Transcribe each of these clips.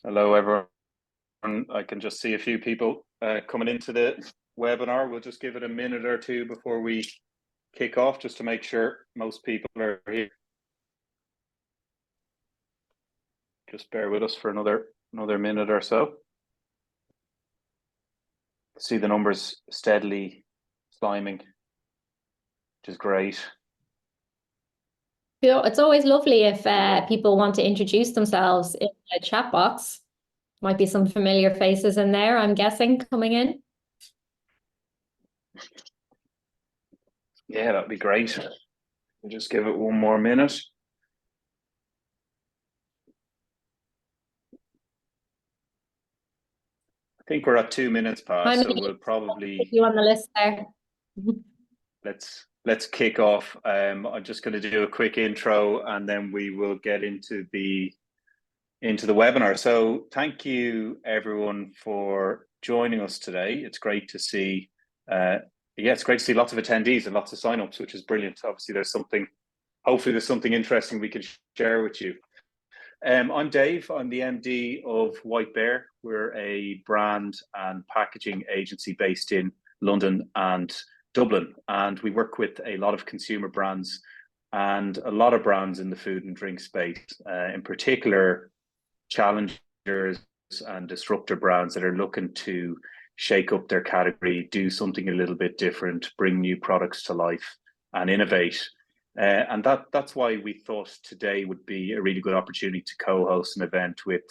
Hello, everyone. I can just see a few people coming into the webinar. We'll just give it a minute or two before we kick off, just to make sure most people are here. Just bear with us for another minute or so. See the numbers steadily climbing, which is great. It's always lovely if people want to introduce themselves in the chat box. Might be some familiar faces in there, I'm guessing, coming in. Yeah, that'd be great. We'll just give it one more minute. I think we're at 2 minutes past, so we'll probably you on the list there. Let's kick off. I'm just going to do a quick intro, and then we will get into the webinar. So thank you everyone for joining us today. It's great to see it's great to see lots of attendees and lots of signups, which is brilliant. Obviously hopefully there's something interesting we can share with you. I'm Dave. I'm the MD of White Bear. We're a brand and packaging agency based in London and Dublin, and we work with a lot of consumer brands and a lot of brands in the food and drink space, in particular challengers and disruptor brands that are looking to shake up their category, do something a little bit different, bring new products to life and innovate. And that's why we thought today would be a really good opportunity to co-host an event with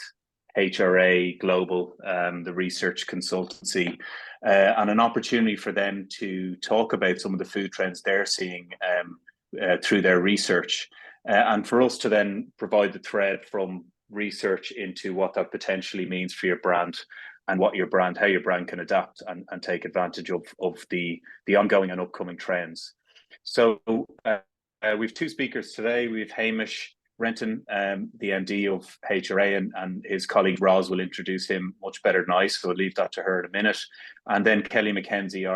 HRA Global, the research consultancy, and an opportunity for them to talk about some of the food trends they're seeing through their research, and for us to then provide the thread from research into what that potentially means for your brand and how your brand can adapt and take advantage of the ongoing and upcoming trends. So we have two speakers today. We have Hamish Renton, the MD of HRA, and his colleague Roz will introduce him much better than I, so I'll leave that to her in a minute. And then Kelly McKenzie,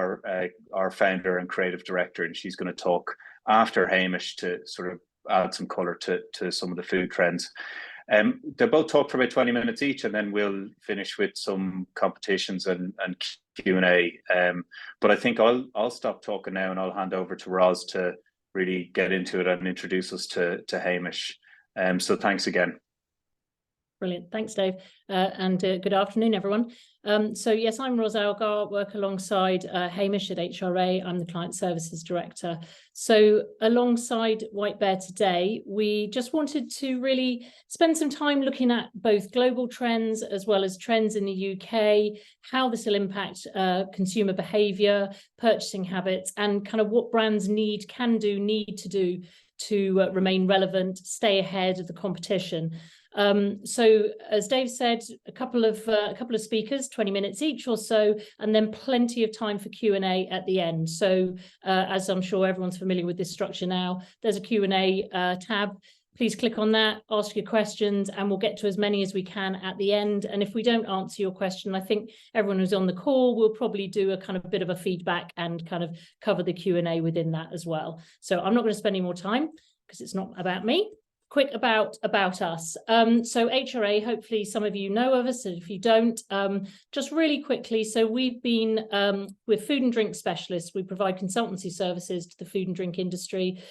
our founder and creative director, and she's going to talk after Hamish to sort of add some colour to some of the food trends. They'll both talk for about 20 minutes each, and then we'll finish with some competitions and Q&A. But I think I'll stop talking now, and I'll hand over to Roz to really get into it and introduce us to Hamish. So thanks again. Brilliant. Thanks, Dave. And good afternoon, everyone. So yes, I'm Roz Algar, work alongside Hamish at HRA. I'm the Client Services Director. So alongside White Bear today, we just wanted to really spend some time looking at both global trends as well as trends in the UK, how this will impact consumer behaviour, purchasing habits, and kind of what brands need to do to remain relevant, stay ahead of the competition. So as Dave said, a couple of speakers, 20 minutes each or so, and then plenty of time for Q&A at the end. So as I'm sure everyone's familiar with this structure now, there's a Q&A tab. Please click on that, ask your questions, and we'll get to as many as we can at the end. And if we don't answer your question, I think everyone who's on the call will probably do a kind of bit of a feedback and kind of cover the Q&A within that as well. So I'm not going to spend any more time because it's not about me. Quick about us. So HRA, hopefully some of you know of us, and if you don't, just really quickly. So we're food and drink specialists. We provide consultancy services to the food and drink industry.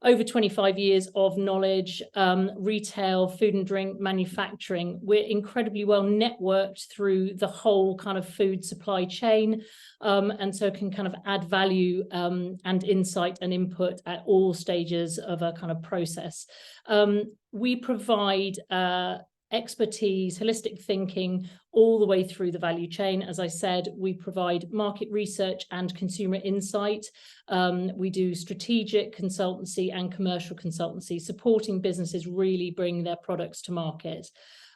Over 25 years of knowledge, retail, food and drink, manufacturing. We're incredibly well networked through the whole kind of food supply chain, and so can kind of add value and insight and input at all stages of a kind of process. We provide expertise, holistic thinking, all the way through the value chain. As I said, we provide market research and consumer insight. We do strategic consultancy and commercial consultancy, supporting businesses really bring their products to market.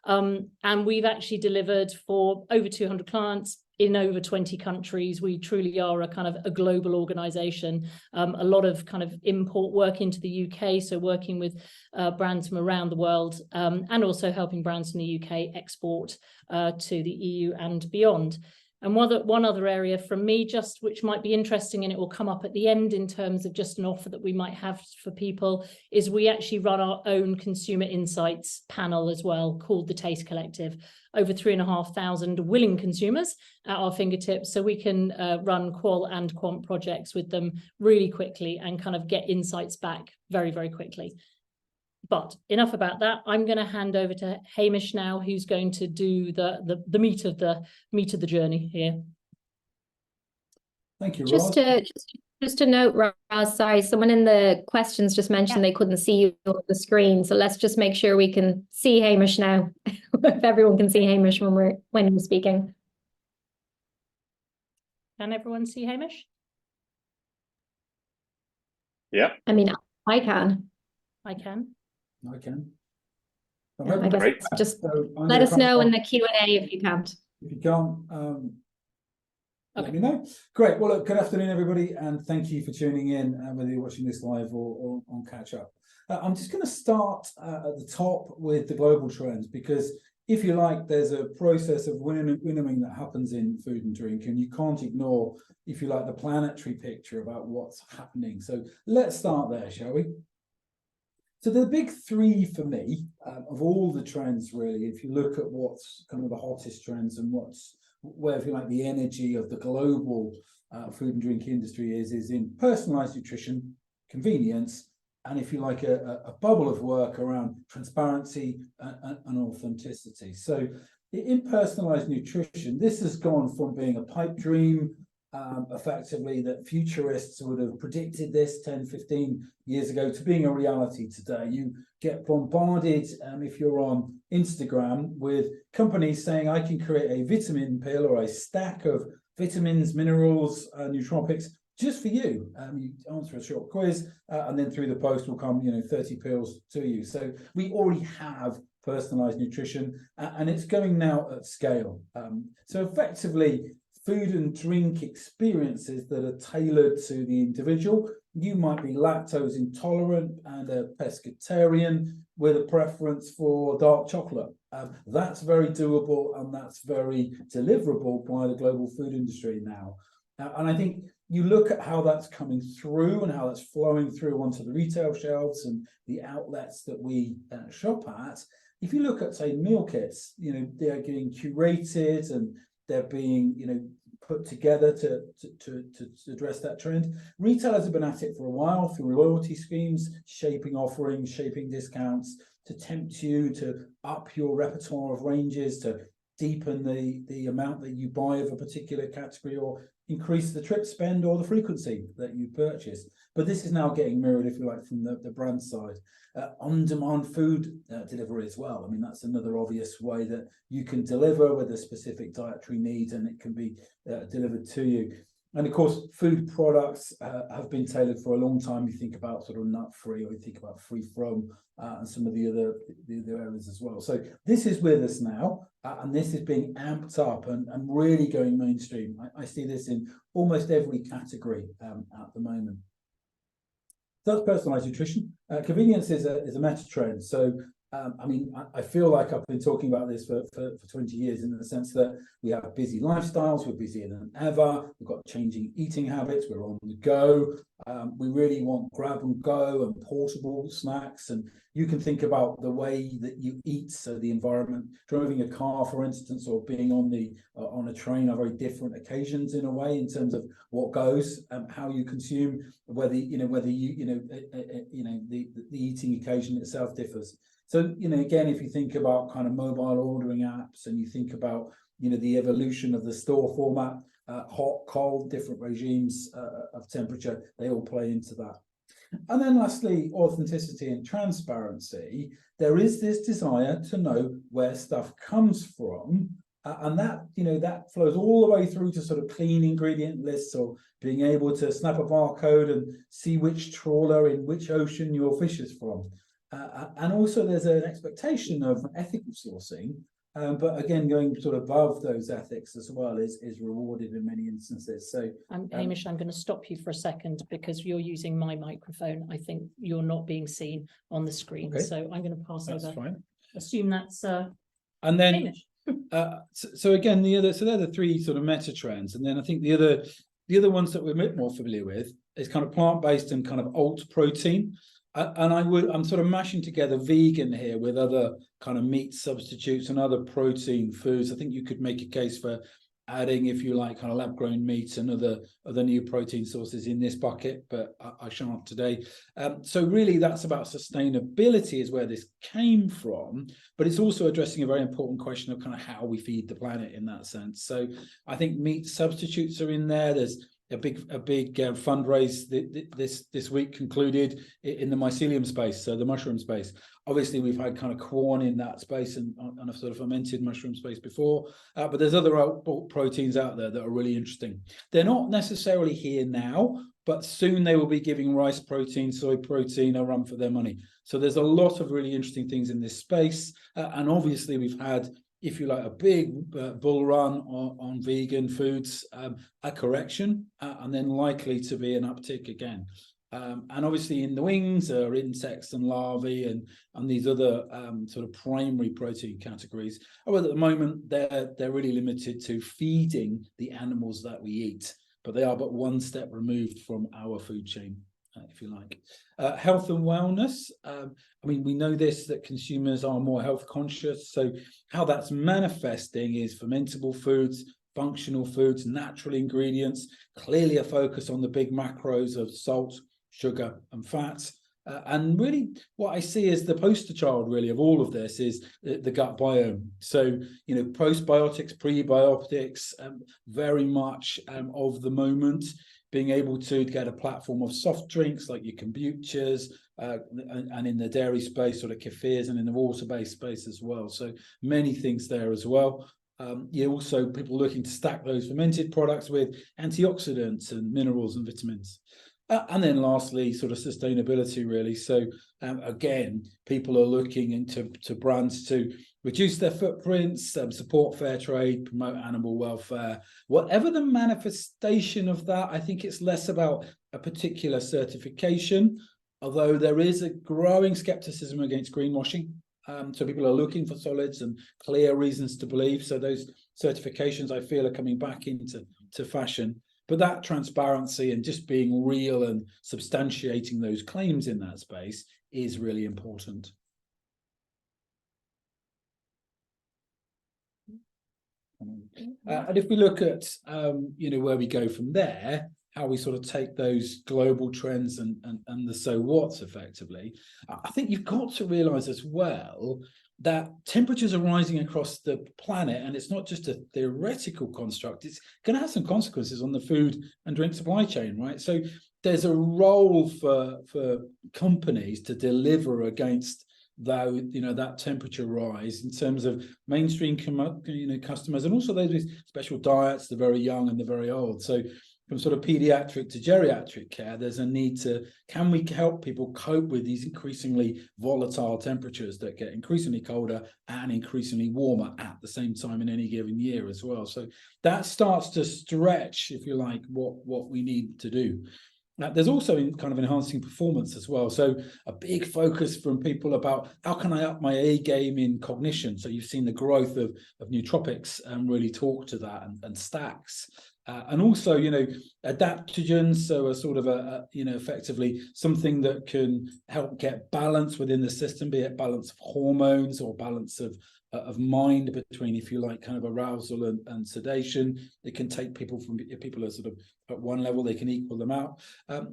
And we've actually delivered for over 200 clients in over 20 countries. We truly are a kind of a global organization. A lot of kind of import work into the UK, so working with brands from around the world, and also helping brands from the UK export to the EU and beyond. And one other area from me, just which might be interesting, and it will come up at the end in terms of just an offer that we might have for people, is we actually run our own consumer insights panel as well, called the Taste Collective. Over 3,500 willing consumers at our fingertips, so we can run qual and quant projects with them really quickly and kind of get insights back very, very quickly. But enough about that. I'm going to hand over to Hamish now, who's going to do the meat of the journey here. Thank you, Roz. Just a note, Roz, sorry, someone in the questions just mentioned they couldn't see you on the screen. So let's just make sure we can see Hamish now. If everyone can see Hamish when you're speaking. Can everyone see Hamish? Yeah. I mean, I can. I can. I can. I guess Great. just So let us know in the Q&A if you can't. If you can't, Okay. let me know. Great. Well, look, good afternoon, everybody, and thank you for tuning in, whether you're watching this live or on catch up. I'm just going to start at the top with the global trends, because if you like, there's a process of winnowing that happens in food and drink, and you can't ignore, if you like, the planetary picture about what's happening. So let's start there, shall we? So the big three for me of all the trends, really, if you look at what's kind of the hottest trends and where, if you like, the energy of the global food and drink industry is in personalized nutrition, convenience, and if you like, a bubble of work around transparency and authenticity. So in personalized nutrition, this has gone from being a pipe dream, effectively, that futurists would have predicted this 10, 15 years ago, to being a reality today. You get bombarded, if you're on Instagram, with companies saying, I can create a vitamin pill or a stack of vitamins, minerals, nootropics just for you. You answer a short quiz, and then through the post will come 30 pills to you. So we already have personalized nutrition, and it's going now at scale. So effectively, food and drink experiences that are tailored to the individual. You might be lactose intolerant and a pescatarian with a preference for dark chocolate. That's very doable, and that's very deliverable by the global food industry now. And I think you look at how that's coming through and how that's flowing through onto the retail shelves and the outlets that we shop at. If you look at, say, meal kits, they're getting curated and they're being, put together to address that trend. Retailers have been at it for a while through loyalty schemes, shaping offerings, shaping discounts to tempt you to up your repertoire of ranges, to deepen the amount that you buy of a particular category, or increase the trip spend or the frequency that you purchase. But this is now getting mirrored, if you like, from the brand side. On-demand food delivery as well. I mean, that's another obvious way that you can deliver with a specific dietary need, and it can be delivered to you. And of course, food products have been tailored for a long time. You think about sort of nut-free, or you think about free from, and some of the other areas as well. So this is with us now, and this is being amped up and really going mainstream. I see this in almost every category at the moment. So that's personalized nutrition. Convenience is a meta trend. So I mean, I feel like I've been talking about this for 20 years, in the sense that we have busy lifestyles, we're busier than ever, we've got changing eating habits, we're on the go. We really want grab and go and portable snacks, and you can think about the way that you eat, so the environment, driving a car, for instance, or being on a train, are very different occasions in a way, in terms of what goes, how you consume, whether the eating occasion itself differs. So, again, if you think about kind of mobile ordering apps, and you think about, the evolution of the store format, hot, cold, different regimes of temperature, they all play into that. And then lastly, authenticity and transparency. There is this desire to know where stuff comes from, and that, that flows all the way through to sort of clean ingredient lists, or being able to snap a barcode and see which trawler in which ocean your fish is from. And also there's an expectation of ethical sourcing, but again, going sort of above those ethics as well is rewarded in many instances. So Hamish, I'm going to stop you for a second, because you're using my microphone. I think you're not being seen on the screen. Okay. So I'm going to pass over. Fine. Assume that's and then Hamish. So again, they're the three sort of meta trends, and then I think the other ones that we're a bit more familiar with is kind of plant-based and kind of alt protein. And I'm sort of mashing together vegan here with other kind of meat substitutes and other protein foods. I think you could make a case for adding, if you like, kind of lab-grown meats and other new protein sources in this bucket, but I shan't today. So really, that's about sustainability is where this came from, but it's also addressing a very important question of kind of how we feed the planet in that sense. So I think meat substitutes are in there. There's a big fundraise this week concluded in the mycelium space, so the mushroom space. Obviously, we've had kind of corn in that space and a sort of fermented mushroom space before, but there's other proteins out there that are really interesting. They're not necessarily here now, but soon they will be giving rice protein, soy protein a run for their money. So there's a lot of really interesting things in this space, and obviously we've had, if you like, a big bull run on vegan foods, a correction, and then likely to be an uptick again. And obviously in the wings are insects and larvae and these other sort of primary protein categories. However, at the moment, they're really limited to feeding the animals that we eat, but they are but one step removed from our food chain, if you like. Health and wellness. I mean, we know this, that consumers are more health conscious. So how that's manifesting is fermentable foods, functional foods, natural ingredients, clearly a focus on the big macros of salt, sugar and fat. And really what I see as the poster child really of all of this is the gut biome. So, you know, postbiotics, prebiotics, very much of the moment, being able to get a platform of soft drinks like your kombuchas, and in the dairy space, sort of kefirs, and in the water-based space as well. So many things there as well. Also people looking to stack those fermented products with antioxidants and minerals and vitamins. And then lastly, sort of sustainability, really. So again, people are looking into brands to reduce their footprints, support fair trade, promote animal welfare. Whatever the manifestation of that, I think it's less about a particular certification, although there is a growing skepticism against greenwashing. So people are looking for solids and clear reasons to believe. So those certifications, I feel, are coming back into fashion. But that transparency and just being real and substantiating those claims in that space is really important. And if we look at, where we go from there, how we sort of take those global trends and the so what's effectively, I think you've got to realize as well that temperatures are rising across the planet, and it's not just a theoretical construct, it's going to have some consequences on the food and drink supply chain, right? So there's a role for companies to deliver against that temperature rise in terms of mainstream customers, and also those with special diets, the very young and the very old. So from sort of pediatric to geriatric care, there's a need to, can we help people cope with these increasingly volatile temperatures that get increasingly colder and increasingly warmer at the same time in any given year as well? So that starts to stretch, if you like, what we need to do. Now, there's also kind of enhancing performance as well. So a big focus from people about how can I up my A game in cognition? So you've seen the growth of nootropics really talk to that, and stacks. And also, adaptogens, so a sort of effectively something that can help get balance within the system, be it balance of hormones or balance of mind between, if you like, kind of arousal and sedation. It can take people from, if people are sort of at one level, they can equal them out.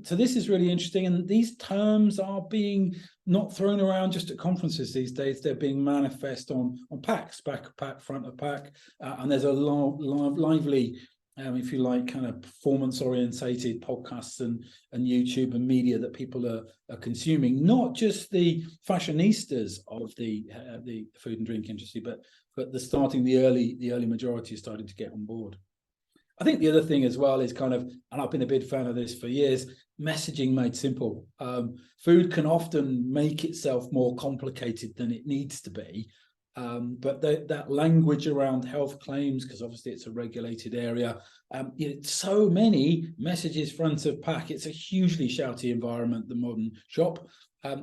So this is really interesting, and these terms are being not thrown around just at conferences these days. They're being manifest on packs, back of pack, front of pack, and there's a lively if you like, kind of performance-orientated podcasts and YouTube and media that people are consuming, not just the fashionistas of the food and drink industry, but the early majority is starting to get on board. I think the other thing as well is kind of, and I've been a big fan of this for years, messaging made simple. Food can often make itself more complicated than it needs to be. But that language around health claims, because obviously it's a regulated area, so many messages front of pack. It's a hugely shouty environment, the modern shop.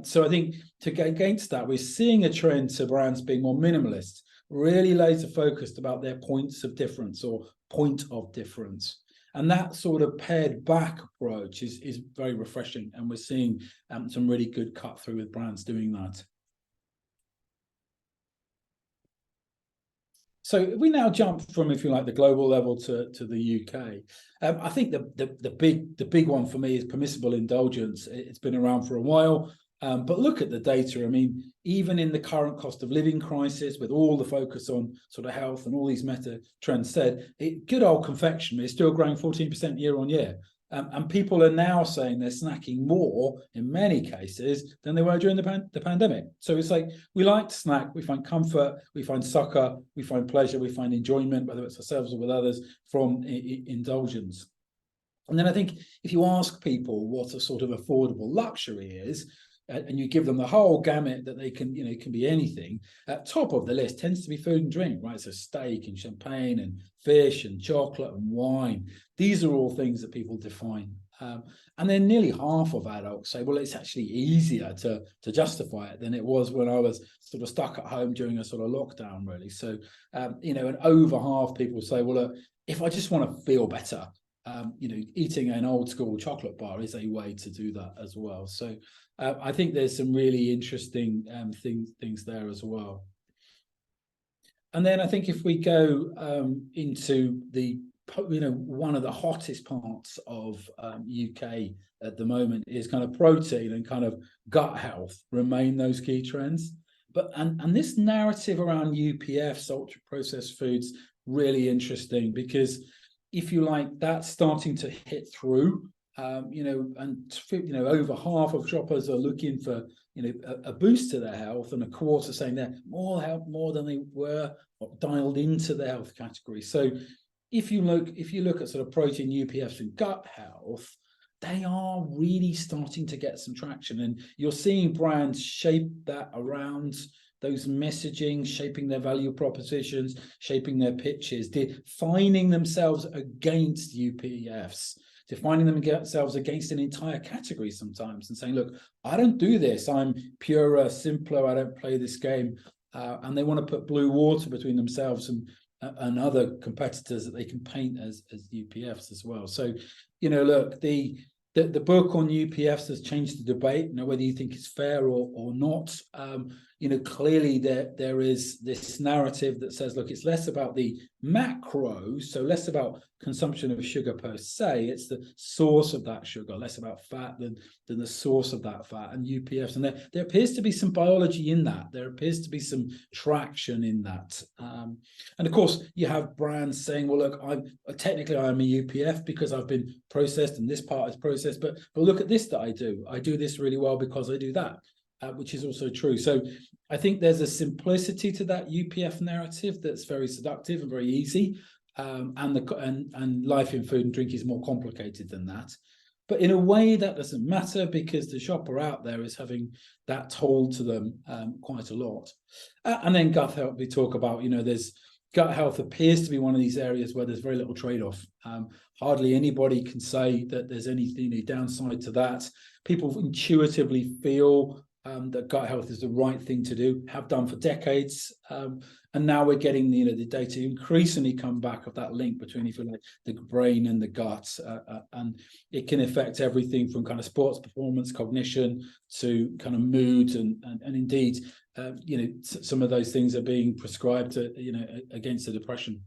So I think to go against that, we're seeing a trend to brands being more minimalist. really laser focused about their points of difference or point of difference. And that sort of pared back approach is very refreshing. And we're seeing some really good cut through with brands doing that. So if we now jump from, if you like, the global level to the UK, I think the big one for me is permissible indulgence. It's been around for a while, but look at the data. I mean, even in the current cost of living crisis, with all the focus on sort of health and all these meta trends said, good old confectionery is still growing 14% year on year. And people are now saying they're snacking more in many cases than they were during the pandemic. So it's like, we like to snack, we find comfort, we find succor, we find pleasure, we find enjoyment, whether it's ourselves or with others, from indulgence. And then I think if you ask people what a sort of affordable luxury is, and you give them the whole gamut that they can, it can be anything, at top of the list tends to be food and drink, right? So steak and champagne and fish and chocolate and wine. These are all things that people define. And then nearly half of adults say, well, it's actually easier to justify it than it was when I was sort of stuck at home during a sort of lockdown, really. So, and over half people say, well, look, if I just want to feel better, eating an old school chocolate bar is a way to do that as well. So I think there's some really interesting things there as well. And then I think if we go into the, one of the hottest parts of UK at the moment is kind of protein and kind of gut health remain those key trends. But and this narrative around UPFs, ultra processed foods, really interesting, because if you like, that's starting to hit through, over half of shoppers are looking for, a boost to their health, and a quarter saying they're more than they were dialed into the health category. So if you look at sort of protein, UPFs and gut health, they are really starting to get some traction, and you're seeing brands shape that around those messaging, shaping their value propositions, shaping their pitches, defining themselves against UPFs, defining themselves against an entire category sometimes, and saying, look, I don't do this. I'm purer, simpler. I don't play this game. And they want to put blue water between themselves and other competitors that they can paint as UPFs as well. So, look, the book on UPFs has changed the debate, whether you think it's fair or not. Clearly there is this narrative that says, look, it's less about the macro, so less about consumption of sugar per se, it's the source of that sugar, less about fat than the source of that fat, and UPFs. And there appears to be some biology in that. There appears to be some traction in that. And of course, you have brands saying, well, look, I'm a UPF because I've been processed and this part is processed, but look at this that I do. I do this really well because I do that. Which is also true. So I think there's a simplicity to that UPF narrative that's very seductive and very easy, and life in food and drink is more complicated than that. But in a way that doesn't matter, because the shopper out there is having that told to them quite a lot. And then gut health, we talk about, there's gut health appears to be one of these areas where there's very little trade-off. Hardly anybody can say that there's any downside to that. People intuitively feel that gut health is the right thing to do, have done for decades, and now we're getting the data increasingly come back of that link between, if you like, the brain and the gut, and it can affect everything from kind of sports performance, cognition, to kind of mood, and indeed, some of those things are being prescribed against the depression,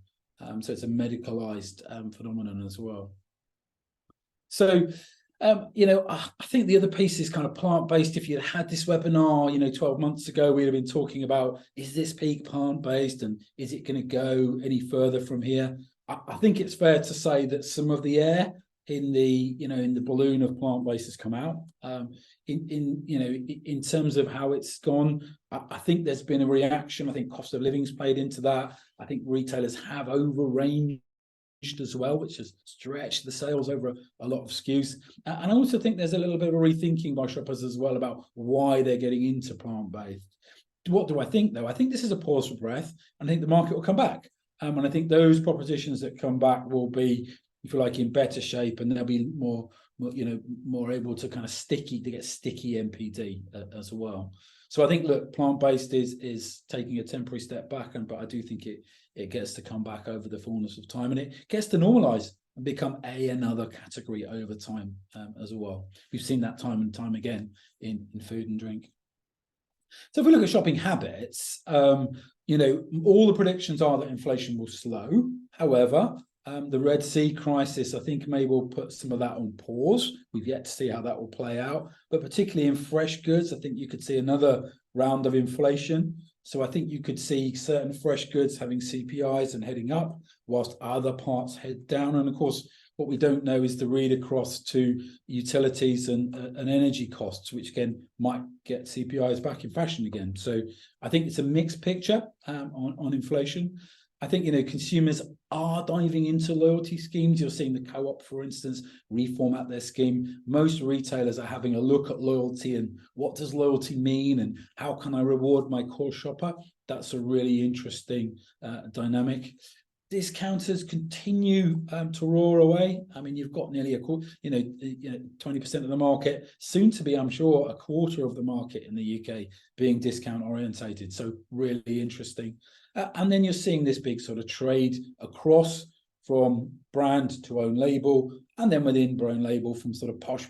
so it's a medicalized phenomenon as well. So. I think the other piece is kind of plant-based. If you had this webinar, 12 months ago, we'd have been talking about, is this peak plant-based and is it going to go any further from here? I think it's fair to say that some of the air in the balloon of plant-based has come out. In terms of how it's gone, I think there's been a reaction. I think cost of living's played into that. I think retailers have overranged as well, which has stretched the sales over a lot of SKUs. And I also think there's a little bit of a rethinking by shoppers as well about why they're getting into plant-based. What do I think, though? I think this is a pause for breath. I think the market will come back. And I think those propositions that come back will be, if you like, in better shape, and they'll be more more able to kind of get sticky NPD as well. So I think, look, plant-based is taking a temporary step back, but I do think it gets to come back over the fullness of time, and it gets to normalize and become another category over time as well. We've seen that time and time again in food and drink. So if we look at shopping habits, all the predictions are that inflation will slow. However, the Red Sea crisis, I think, may well put some of that on pause. We've yet to see how that will play out. But particularly in fresh goods, I think you could see another round of inflation. So I think you could see certain fresh goods having CPIs and heading up, whilst other parts head down. And of course, what we don't know is the read across to utilities and energy costs, which again might get CPIs back in fashion again. So I think it's a mixed picture on inflation. I think, consumers are diving into loyalty schemes. You're seeing the Co-op, for instance, reformat their scheme. Most retailers are having a look at loyalty and what does loyalty mean and how can I reward my core shopper? That's a really interesting dynamic. Discounters continue to roar away. I mean, you've got nearly 20% of the market, soon to be, I'm sure, a quarter of the market in the UK being discount orientated. So really interesting. And then you're seeing this big sort of trade across from brand to own label, and then within own label from sort of posh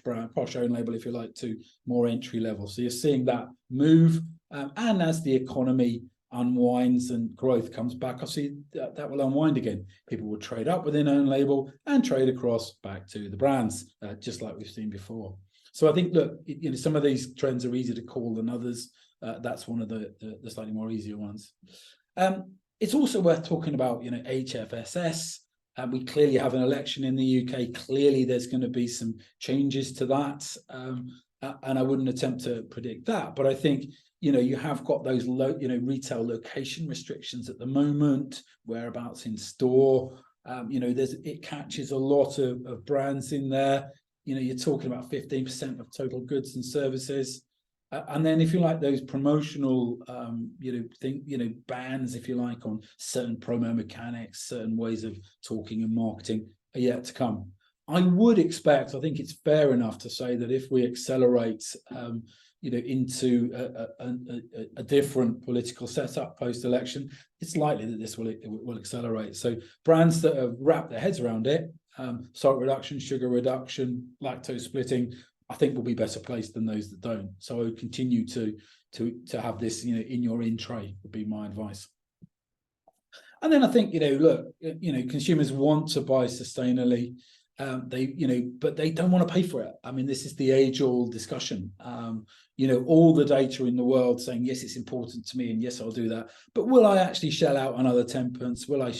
own label, if you like, to more entry level. So you're seeing that move. And as the economy unwinds and growth comes back, I see that will unwind again. People will trade up within own label and trade across back to the brands, just like we've seen before. So I think, look, some of these trends are easier to call than others. That's one of the slightly more easier ones. It's also worth talking about, HFSS. We clearly have an election in the UK. Clearly, there's going to be some changes to that, and I wouldn't attempt to predict that. But I think, you have got those retail location restrictions at the moment, whereabouts in store. It catches a lot of brands in there. You're talking about 15% of total goods and services. And then, if you like, those promotional, bans, if you like, on certain promo mechanics, certain ways of talking and marketing are yet to come. I would expect, I think it's fair enough to say that if we accelerate, into a different political setup post-election, it's likely that this will accelerate. So brands that have wrapped their heads around it, salt reduction, sugar reduction, lactose splitting, I think will be better placed than those that don't. So I would continue to have this, in your in tray would be my advice. And then I think, consumers want to buy sustainably. But they don't want to pay for it. I mean, this is the age-old discussion. All the data in the world saying, yes, it's important to me, and yes, I'll do that. But will I actually shell out another 10pence? Will I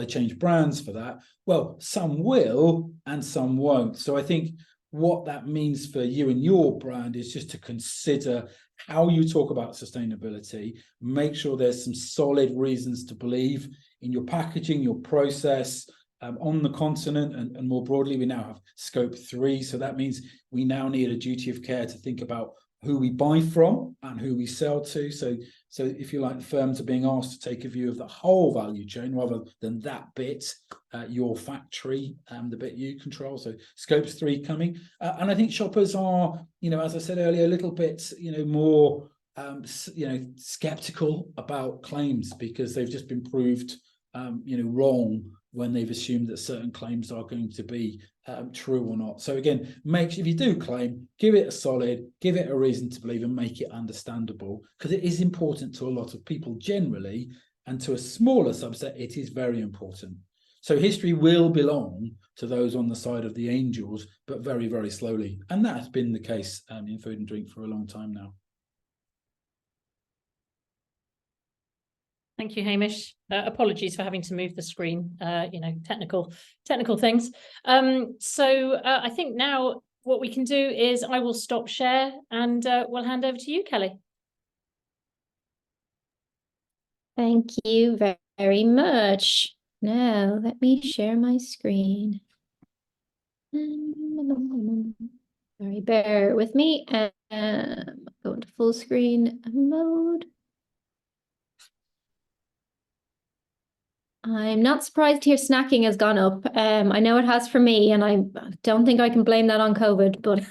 change brands for that? Well, some will and some won't. So I think what that means for you and your brand is just to consider how you talk about sustainability. Make sure there's some solid reasons to believe in your packaging, your process. On the continent and more broadly, we now have scope 3. So that means we now need a duty of care to think about who we buy from and who we sell to. So if you like, the firms are being asked to take a view of the whole value chain rather than that bit, your factory, the bit you control. So scopes 3 coming. And I think shoppers are, as I said earlier, a little bit, more, skeptical about claims because they've just been proved, wrong when they've assumed that certain claims are going to be true or not. So again, if you do claim, give it a solid, give it a reason to believe and make it understandable, because it is important to a lot of people generally, and to a smaller subset, it is very important. So history will belong to those on the side of the angels, but very, very slowly. And that has been the case in food and drink for a long time now. Thank you, Hamish. Apologies for having to move the screen, technical things. So I think now what we can do is I will stop share and we'll hand over to you, Kelly. Thank you very much. Now let me share my screen. Sorry, bear with me. Go into full screen mode. I'm not surprised to hear snacking has gone up. I know it has for me, and I don't think I can blame that on COVID, but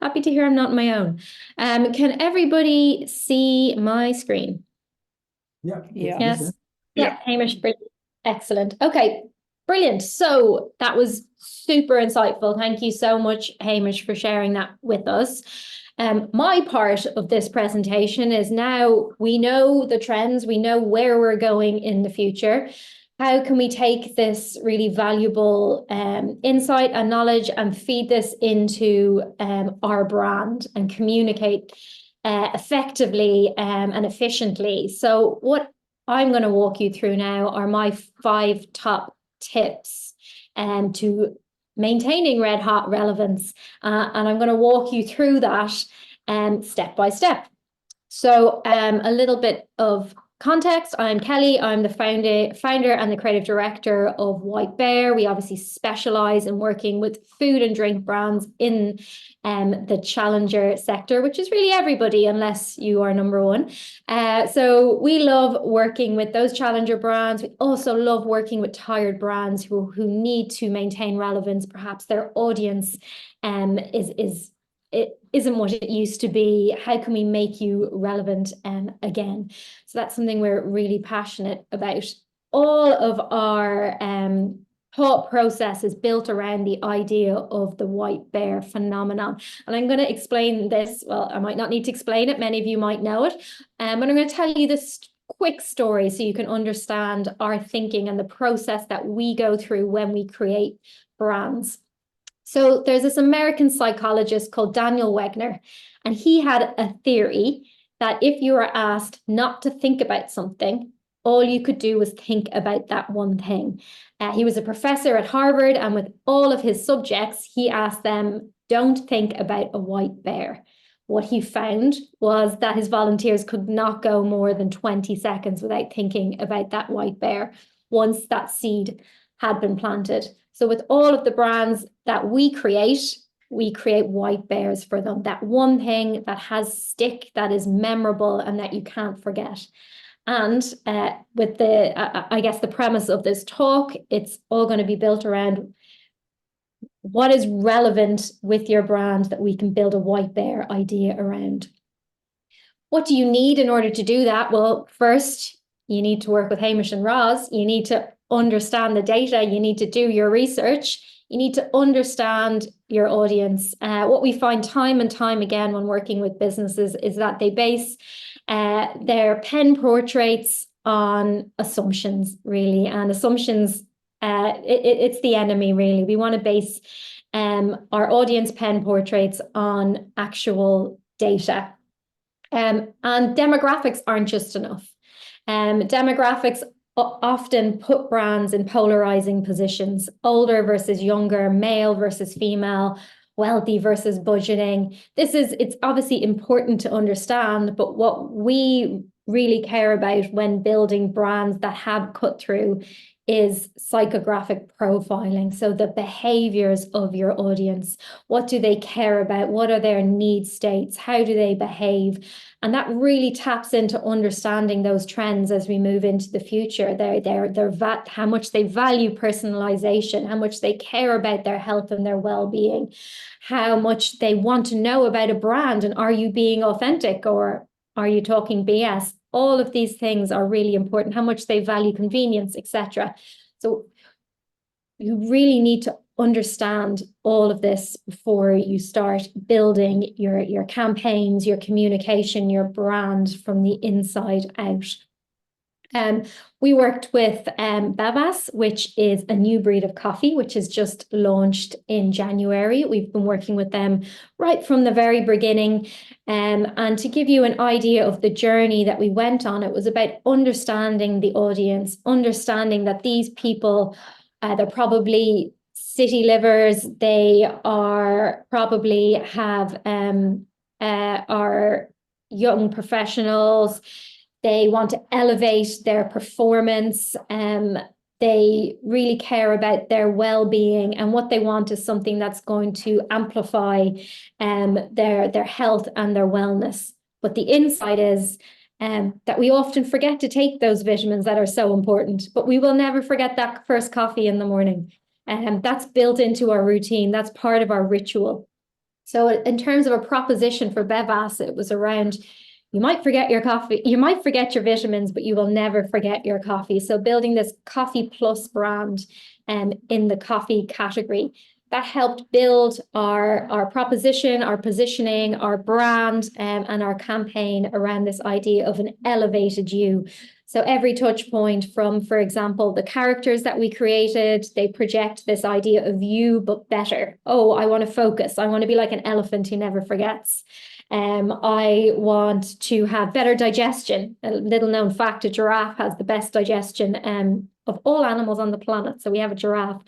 happy to hear I'm not on my own. Can everybody see my screen? Yeah. Yes. Yeah. Yeah, Hamish, brilliant. Excellent. Okay, brilliant. So that was super insightful. Thank you so much, Hamish, for sharing that with us. My part of this presentation is now we know the trends, we know where we're going in the future. How can we take this really valuable insight and knowledge and feed this into our brand and communicate effectively and efficiently? So what I'm going to walk you through now are my 5 top tips to maintaining red hot relevance. And I'm going to walk you through that step by step. So a little bit of context. I'm Kelly. I'm the founder and the creative director of White Bear. We obviously specialize in working with food and drink brands in the challenger sector, which is really everybody unless you are number one. So we love working with those challenger brands. We also love working with tired brands who need to maintain relevance. Perhaps their audience it isn't what it used to be. How can we make you relevant again? So that's something we're really passionate about. All of our thought process is built around the idea of the white bear phenomenon. And I'm going to explain this. Well, I might not need to explain it. Many of you might know it. But I'm going to tell you this quick story so you can understand our thinking and the process that we go through when we create brands. So there's this American psychologist called Daniel Wegner, and he had a theory that if you were asked not to think about something, all you could do was think about that one thing. He was a professor at Harvard, and with all of his subjects, he asked them, don't think about a white bear. What he found was that his volunteers could not go more than 20 seconds without thinking about that white bear once that seed had been planted. So with all of the brands that we create white bears for them. That one thing that has stick, that is memorable, and that you can't forget. And with I guess the premise of this talk, it's all going to be built around what is relevant with your brand that we can build a white bear idea around. What do you need in order to do that? Well, first, you need to work with Hamish and Roz. You need to understand the data. You need to do your research. You need to understand your audience. What we find time and time again when working with businesses is that they base their pen portraits on assumptions, really. And assumptions, it's the enemy, really. We want to base our audience pen portraits on actual data. And demographics aren't just enough. Demographics often put brands in polarizing positions: older versus younger, male versus female, wealthy versus budgeting. It's obviously important to understand, but what we really care about when building brands that have cut through is psychographic profiling. So the behaviors of your audience. What do they care about? What are their need states? How do they behave? And that really taps into understanding those trends as we move into the future. How much they value personalization, how much they care about their health and their well-being, how much they want to know about a brand, and are you being authentic or are you talking BS? All of these things are really important, how much they value convenience, etc. So you really need to understand all of this before you start building your campaigns, your communication, your brand from the inside out. We worked with Bavas, which is a new breed of coffee, which is just launched in January. We've been working with them right from the very beginning. And to give you an idea of the journey that we went on, it was about understanding the audience, understanding that these people, they're probably city livers, they are probably are young professionals. They want to elevate their performance. They really care about their well-being, and what they want is something that's going to amplify their health and their wellness. But the insight is that we often forget to take those vitamins that are so important, but we will never forget that first coffee in the morning. That's built into our routine. That's part of our ritual. So in terms of a proposition for Bevas, it was around, you might forget your coffee, you might forget your vitamins, but you will never forget your coffee. So building this Coffee Plus brand in the coffee category, that helped build our proposition, our positioning, our brand, and our campaign around this idea of an elevated you. So every touch point from, for example, the characters that we created, they project this idea of you, but better. Oh, I want to focus. I want to be like an elephant who never forgets. I want to have better digestion. A little known fact, a giraffe has the best digestion of all animals on the planet. So we have a giraffe.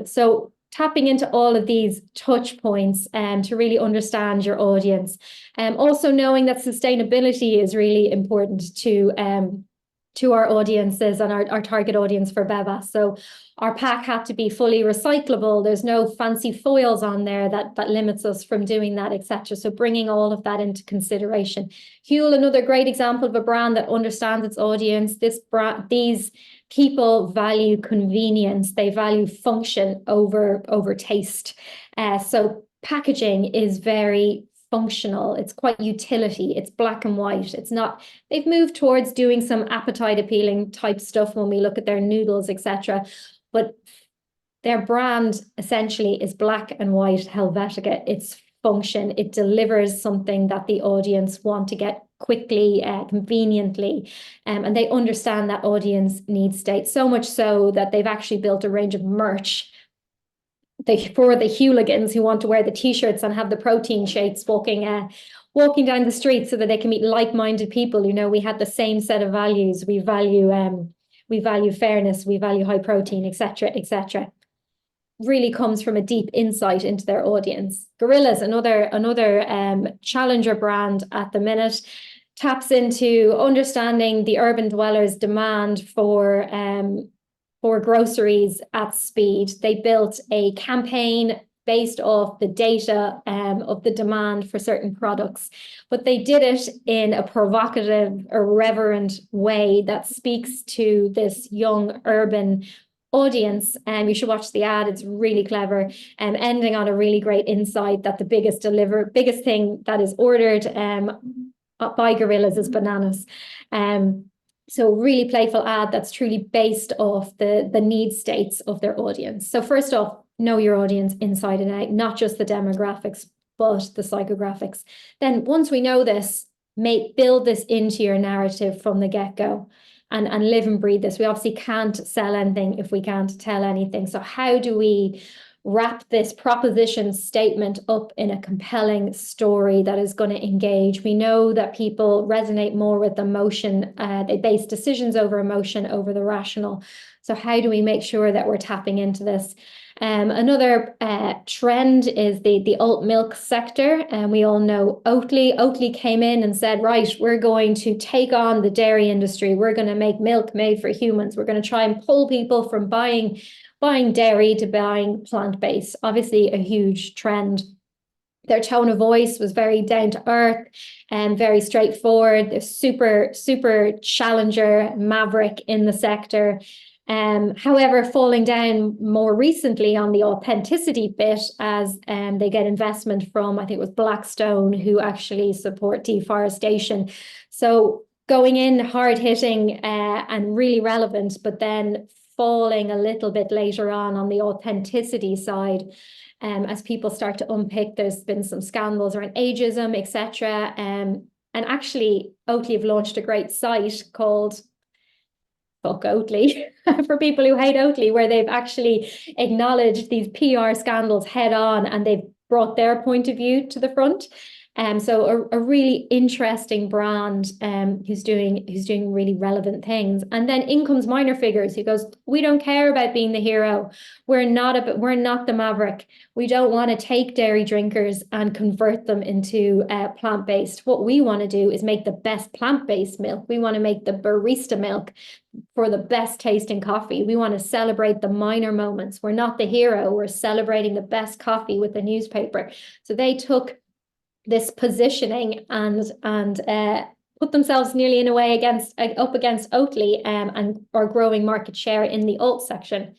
So tapping into all of these touch points to really understand your audience. Also knowing that sustainability is really important to our audiences and our target audience for Bevas. So our pack had to be fully recyclable. There's no fancy foils on there that limits us from doing that, etc. So bringing all of that into consideration. Huel, another great example of a brand that understands its audience. These people value convenience. They value function over taste. So packaging is very functional. It's quite utility. It's black and white. It's not, they've moved towards doing some appetite appealing type stuff when we look at their noodles, etc. But their brand essentially is black and white Helvetica. It's function. It delivers something that the audience want to get quickly, conveniently, and they understand that audience need state, so much so that they've actually built a range of merch for the hooligans who want to wear the t-shirts and have the protein shakes walking down the street, so that they can meet like-minded people who know we had the same set of values. We value fairness, we value high protein, etc., etc. Really comes from a deep insight into their audience. Gorillas, another challenger brand at the minute, taps into understanding the urban dwellers' demand for groceries at speed. They built a campaign based off the data of the demand for certain products, but they did it in a provocative, irreverent way that speaks to this young urban audience. You should watch the ad. It's really clever, ending on a really great insight that the biggest thing that is ordered by gorillas is bananas. So really playful ad that's truly based off the need states of their audience. So first off, know your audience inside and out, not just the demographics, but the psychographics. Then once we know this, build this into your narrative from the get-go and live and breathe this. We obviously can't sell anything if we can't tell anything. So how do we wrap this proposition statement up in a compelling story that is going to engage? We know that people resonate more with emotion. They base decisions over emotion over the rational. So how do we make sure that we're tapping into this? Another trend is the alt milk sector. And we all know Oatly. Oatly came in and said, right, we're going to take on the dairy industry. We're going to make milk made for humans. We're going to try and pull people from buying dairy to buying plant-based. Obviously a huge trend. Their tone of voice was very down to earth and very straightforward. They're super challenger, maverick in the sector. However, falling down more recently on the authenticity bit as they get investment from, I think it was Blackstone, who actually support deforestation. So going in hard hitting and really relevant, but then falling a little bit later on the authenticity side, as people start to unpick. There's been some scandals around ageism, etc. And actually, Oatly have launched a great site called Fuck Oatly for people who hate Oatly, where they've actually acknowledged these PR scandals head on and they've brought their point of view to the front. So a really interesting brand who's doing really relevant things. And then in comes Minor Figures, who goes, we don't care about being the hero. We're not the maverick. We don't want to take dairy drinkers and convert them into plant-based. What we want to do is make the best plant-based milk. We want to make the barista milk for the best tasting coffee. We want to celebrate the minor moments. We're not the hero. We're celebrating the best coffee with the newspaper. So they took this positioning and put themselves nearly in a way up against Oatly and are growing market share in the alt section.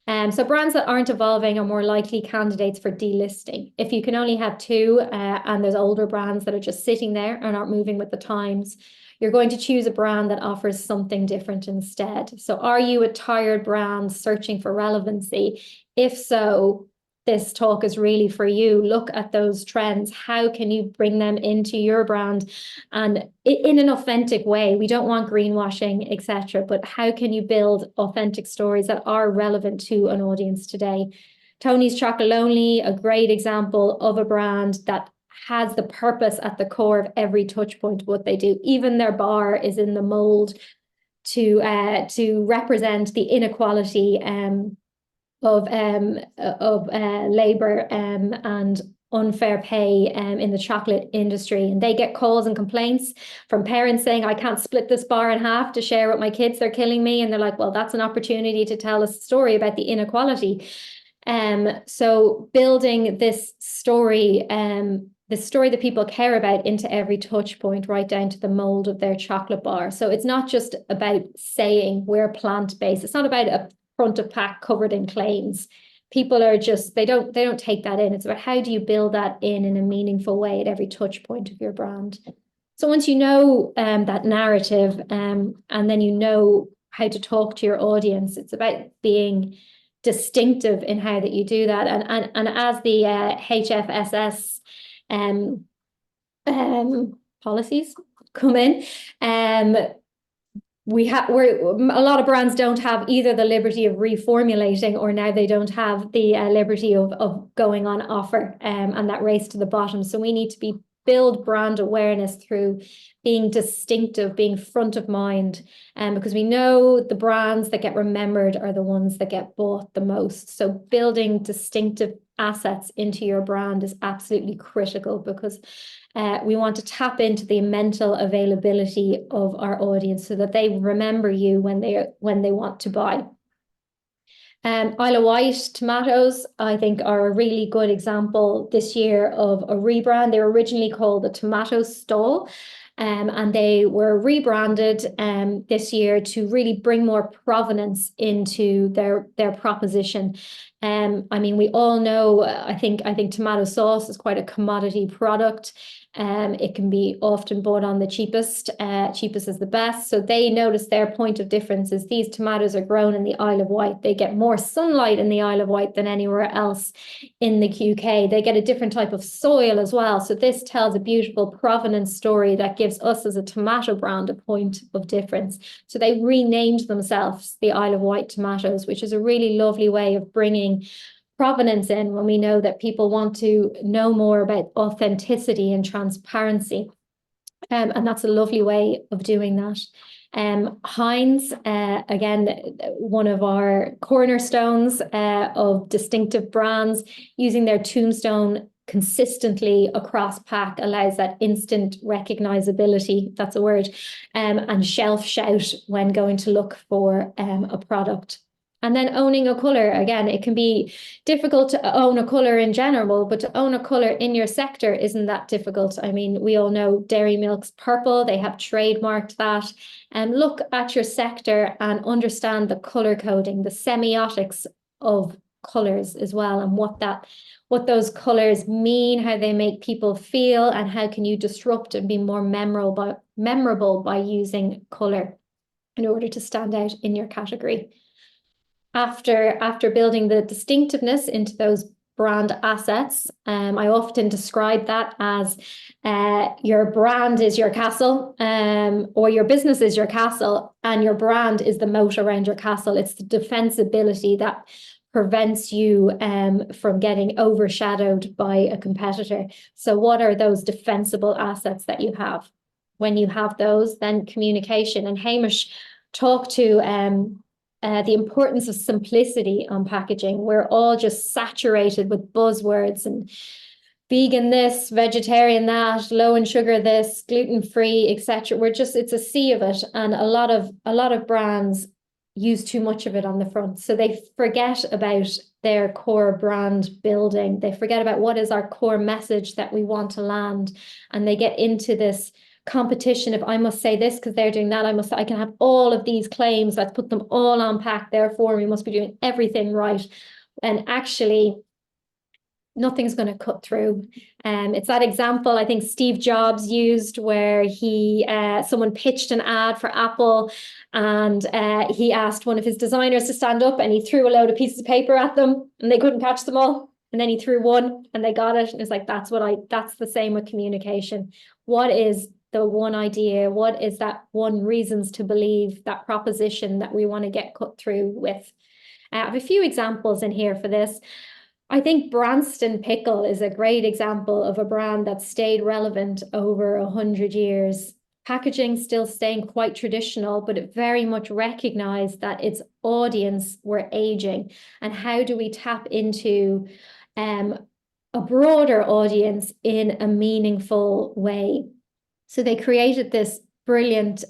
So brands that aren't evolving are more likely candidates for delisting. If you can only have two and there's older brands that are just sitting there and aren't moving with the times, you're going to choose a brand that offers something different instead. So are you a tired brand searching for relevancy? If so, this talk is really for you. Look at those trends. How can you bring them into your brand and in an authentic way? We don't want greenwashing, etc. But how can you build authentic stories that are relevant to an audience today? Tony's Chocolonely, a great example of a brand that has the purpose at the core of every touch point of what they do. Even their bar is in the mold to represent the inequality of labor and unfair pay in the chocolate industry. And they get calls and complaints from parents saying, I can't split this bar in half to share with my kids, they're killing me. And they're like, well, that's an opportunity to tell a story about the inequality. So building this story, the story that people care about into every touch point, right down to the mold of their chocolate bar. So it's not just about saying we're plant-based. It's not about a front of pack covered in claims. People are just, they don't take that in. It's about how do you build that in a meaningful way at every touch point of your brand. So once you know that narrative and then you know how to talk to your audience, it's about being distinctive in how that you do that. And as the HFSS policies come in, a lot of brands don't have either the liberty of reformulating, or now they don't have the liberty of going on offer and that race to the bottom. So we need to build brand awareness through being distinctive, being front of mind, because we know the brands that get remembered are the ones that get bought the most. So building distinctive assets into your brand is absolutely critical, because we want to tap into the mental availability of our audience so that they remember you when they want to buy. Isle of Wight tomatoes, I think, are a really good example this year of a rebrand. They were originally called the Tomato Stall, and they were rebranded this year to really bring more provenance into their proposition. I mean, we all know, I think tomato sauce is quite a commodity product. It can be often bought on the cheapest is the best. So they noticed their point of difference is these tomatoes are grown in the Isle of Wight. They get more sunlight in the Isle of Wight than anywhere else in the UK. They get a different type of soil as well. So this tells a beautiful provenance story that gives us as a tomato brand a point of difference. So they renamed themselves the Isle of Wight tomatoes, which is a really lovely way of bringing provenance in when we know that people want to know more about authenticity and transparency. And that's a lovely way of doing that. Heinz, again, one of our cornerstones of distinctive brands, using their tombstone consistently across pack allows that instant recognizability, that's a word, and shelf shout when going to look for a product. And then owning a colour, again, it can be difficult to own a colour in general, but to own a colour in your sector isn't that difficult. I mean, we all know dairy milk's purple, they have trademarked that. And look at your sector and understand the colour coding, the semiotics of colours as well, and what those colours mean, how they make people feel, and how can you disrupt and be more memorable by using colour in order to stand out in your category. After building the distinctiveness into those brand assets, I often describe that as your brand is your castle, or your business is your castle, and your brand is the moat around your castle. It's the defensibility that prevents you from getting overshadowed by a competitor. So what are those defensible assets that you have? When you have those, then communication. And Hamish talked to the importance of simplicity on packaging. We're all just saturated with buzzwords and vegan this, vegetarian that, low in sugar this, gluten-free, etc. It's a sea of it, and a lot of brands use too much of it on the front. So they forget about their core brand building. They forget about what is our core message that we want to land, and they get into this competition. If I must say this because they're doing that, I can have all of these claims. Let's put them all on pack. Therefore, we must be doing everything right. And actually, nothing's going to cut through. It's that example I think Steve Jobs used where someone pitched an ad for Apple, and he asked one of his designers to stand up, and he threw a load of pieces of paper at them and they couldn't catch them all. And then he threw one and they got it. And it's like, that's the same with communication. What is the one idea? What is that one reasons to believe, that proposition that we want to get cut through with? I have a few examples in here for this. I think Branston Pickle is a great example of a brand that stayed relevant over 100 years. Packaging still staying quite traditional, but it very much recognized that its audience were aging. And how do we tap into a broader audience in a meaningful way? So they created this brilliant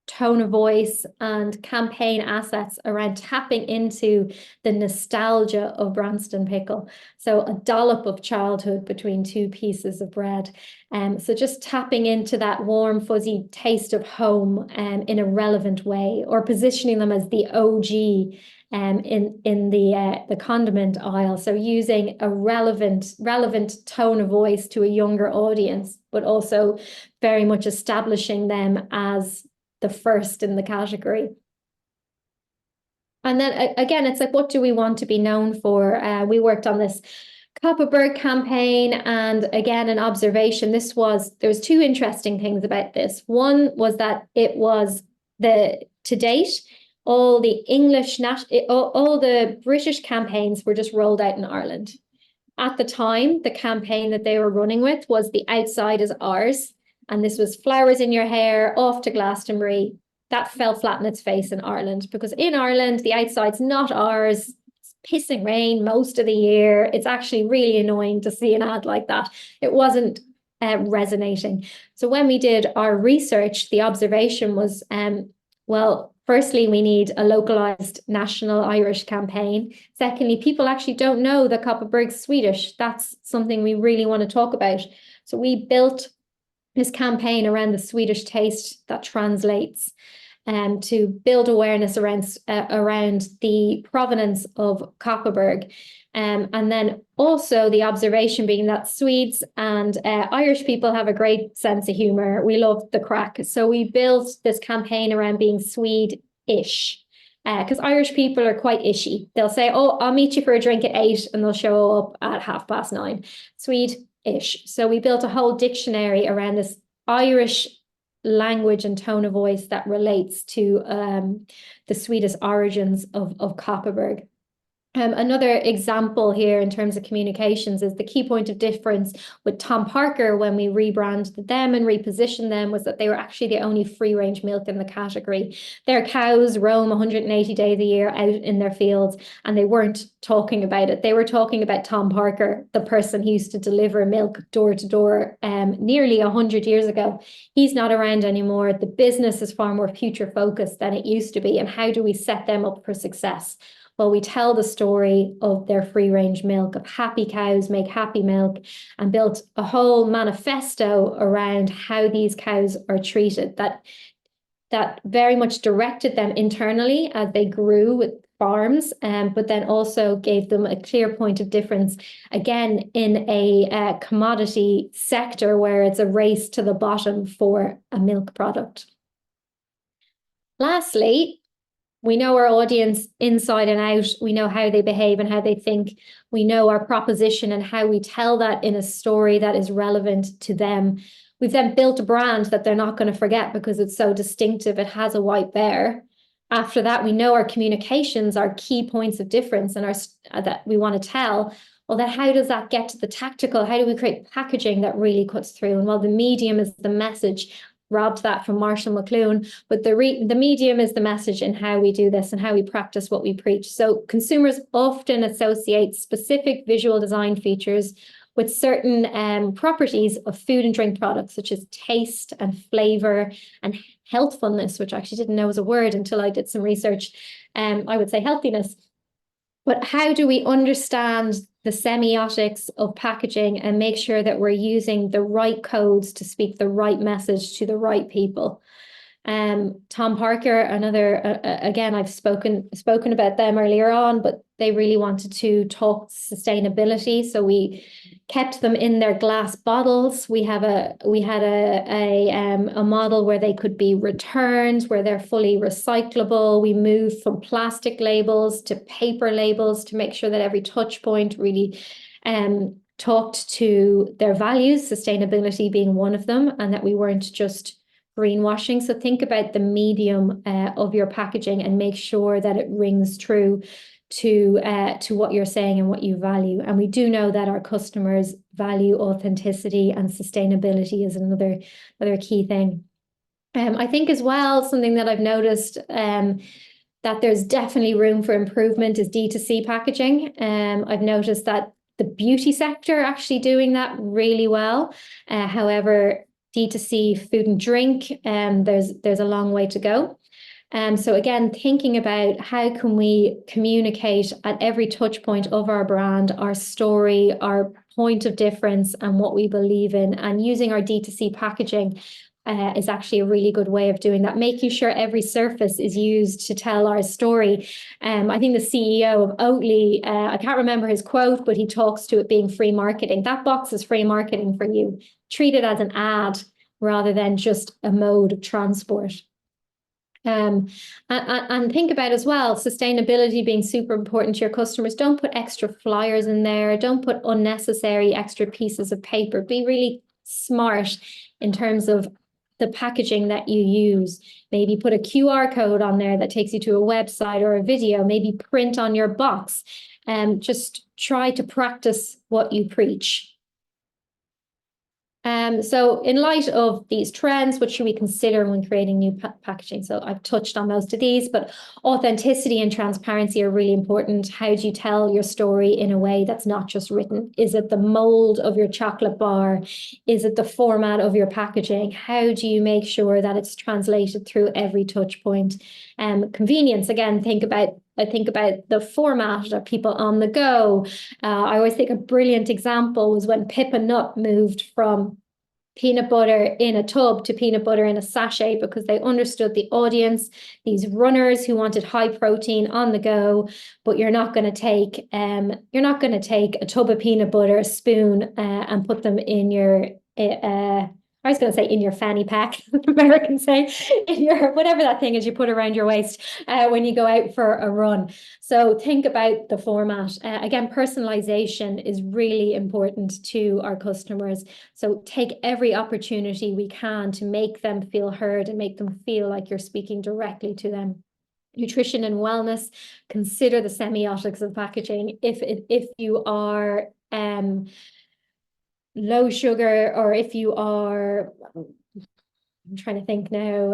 tone of voice and campaign assets around tapping into the nostalgia of Branston Pickle. So a dollop of childhood between two pieces of bread. So just tapping into that warm, fuzzy taste of home in a relevant way, or positioning them as the OG in the condiment aisle. So using a relevant tone of voice to a younger audience, but also very much establishing them as the first in the category. And then again, it's like, what do we want to be known for? We worked on this Copperberg campaign, and again, an observation. There was two interesting things about this. One was that it was to date, all the all the British campaigns were just rolled out in Ireland. At the time, the campaign that they were running with was The Outside Is Ours. And this was flowers in your hair, off to Glastonbury. That fell flat in its face in Ireland, because in Ireland, the outside's not ours. It's pissing rain most of the year. It's actually really annoying to see an ad like that. It wasn't resonating. So when we did our research, the observation was, well, firstly, we need a localized national Irish campaign. Secondly, people actually don't know that Copperberg's Swedish. That's something we really want to talk about. So we built this campaign around the Swedish taste that translates, to build awareness around the provenance of Copperberg. And then also the observation being that Swedes and Irish people have a great sense of humor. We love the crack. So we built this campaign around being Swede-ish, because Irish people are quite ishy. They'll say, oh, I'll meet you for a drink at 8, and they'll show up at 9:30. Swede-ish. So we built a whole dictionary around this Irish language and tone of voice that relates to the Swedish origins of Copperberg. Another example here in terms of communications is the key point of difference with Tom Parker when we rebranded them and repositioned them was that they were actually the only free-range milk in the category. Their cows roam 180 days a year out in their fields, and they weren't talking about it. They were talking about Tom Parker, the person who used to deliver milk door to door nearly 100 years ago. He's not around anymore. The business is far more future focused than it used to be. And how do we set them up for success? Well, we tell the story of their free-range milk, of happy cows make happy milk, and built a whole manifesto around how these cows are treated that very much directed them internally as they grew with farms, but then also gave them a clear point of difference, again, in a commodity sector where it's a race to the bottom for a milk product. Lastly, we know our audience inside and out. We know how they behave and how they think. We know our proposition and how we tell that in a story that is relevant to them. We've then built a brand that they're not going to forget because it's so distinctive. It has a white bear. After that, we know our communications, our key points of difference, and that we want to tell. Well, then how does that get to the tactical? How do we create packaging that really cuts through? And while the medium is the message, robbed that from Marshall McLuhan, but the medium is the message in how we do this and how we practice what we preach. So consumers often associate specific visual design features with certain properties of food and drink products, such as taste and flavor and healthfulness, which I actually didn't know was a word until I did some research. I would say healthiness. But how do we understand the semiotics of packaging and make sure that we're using the right codes to speak the right message to the right people. Tom Parker, another, again, I've spoken about them earlier on, but they really wanted to talk sustainability. So we kept them in their glass bottles. We had a model where they could be returned, where they're fully recyclable. We moved from plastic labels to paper labels to make sure that every touch point really talked to their values, sustainability being one of them, and that we weren't just greenwashing. So think about the medium of your packaging and make sure that it rings true to what you're saying and what you value. And we do know that our customers value authenticity, and sustainability is another key thing. I think as well, something that I've noticed that there's definitely room for improvement is D2C packaging. I've noticed that the beauty sector are actually doing that really well. However, D2C food and drink, there's a long way to go. So again, thinking about how can we communicate at every touch point of our brand, our story, our point of difference, and what we believe in, and using our D2C packaging is actually a really good way of doing that, making sure every surface is used to tell our story. I think the CEO of Oatly, I can't remember his quote, but he talks to it being free marketing. That box is free marketing for you. Treat it as an ad rather than just a mode of transport. And think about as well, sustainability being super important to your customers. Don't put extra flyers in there. Don't put unnecessary extra pieces of paper. Be really smart in terms of the packaging that you use. Maybe put a QR code on there that takes you to a website or a video. Maybe print on your box. Just try to practice what you preach. So in light of these trends, what should we consider when creating new packaging? So I've touched on most of these, but authenticity and transparency are really important. How do you tell your story in a way that's not just written? Is it the mold of your chocolate bar? Is it the format of your packaging? How do you make sure that it's translated through every touch point? Convenience, again, I think about the format of people on the go. I always think a brilliant example was when Pip and Nut moved from peanut butter in a tub to peanut butter in a sachet, because they understood the audience, these runners who wanted high protein on the go. But you're not going to take a tub of peanut butter, a spoon, and put them in your I was going to say in your fanny pack, Americans say, in your whatever that thing is you put around your waist when you go out for a run. So think about the format. Again, personalization is really important to our customers. So take every opportunity we can to make them feel heard and make them feel like you're speaking directly to them. Nutrition and wellness, consider the semiotics of packaging. If you are low sugar, or if you are, I'm trying to think now,